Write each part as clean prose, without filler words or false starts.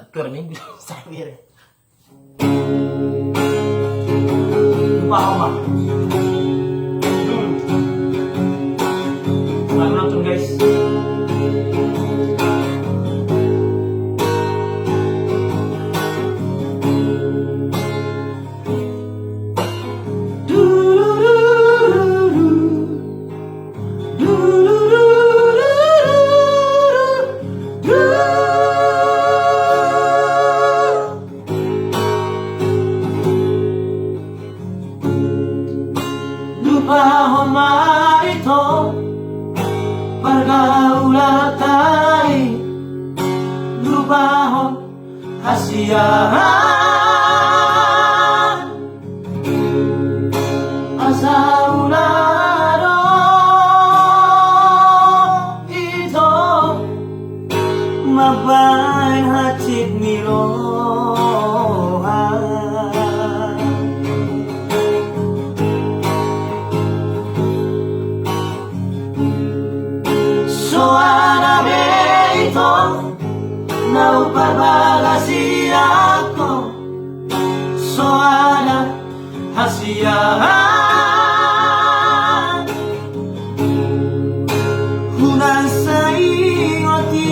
Kerning sakit. Lupa ako ma. Selamat nonton guys. Lupahan ma ito, pergaulatay. Lupahan kasiyahan asa ularo ito mabain hatid nirohan. Soana ito naupabagasi ako. Soana hasiyahan hunan sa ingot-ingot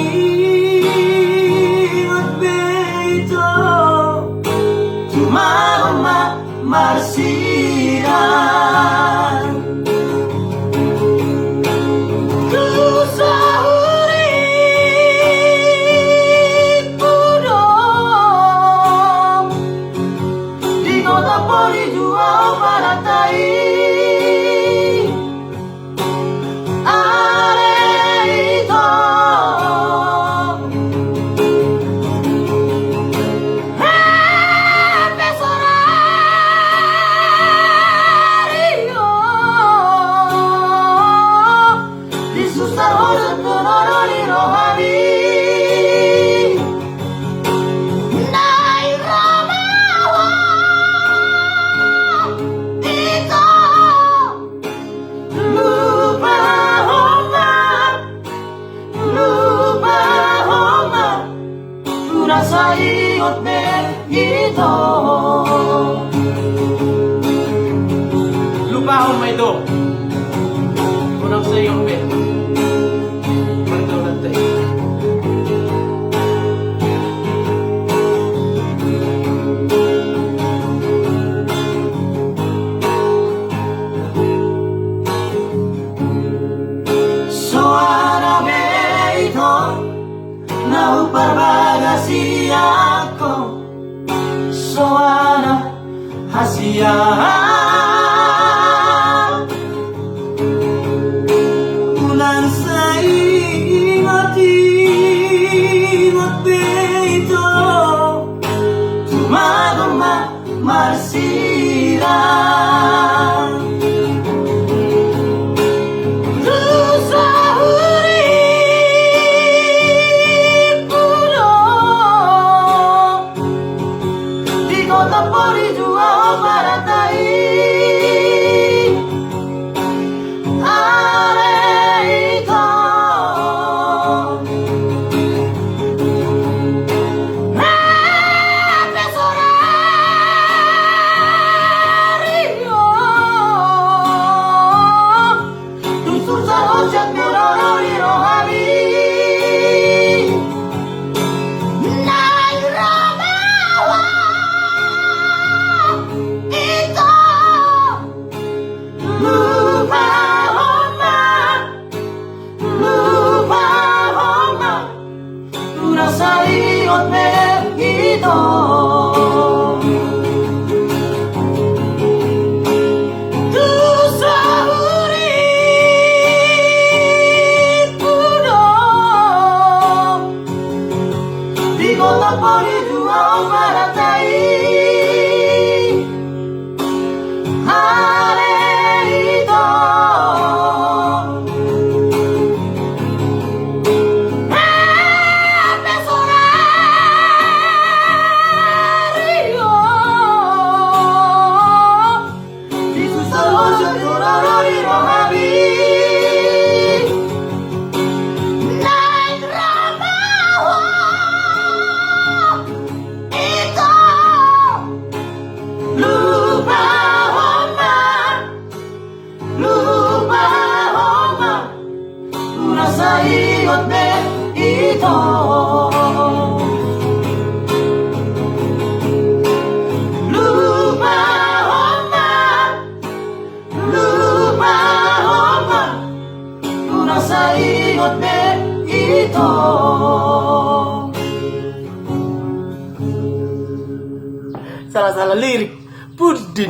beito tumama marsiran. Sa ingot ito lupahon may do unang sa ingot be pagdulantay. So arabe ito naupabagasi ako. Soana hasiyahan ulan sa ingot-ingot beito tumagoma marsiran. Sa ingot ito ito. Lumahon man kung nasa ingot me ito. Salah-salah lirik, pudin.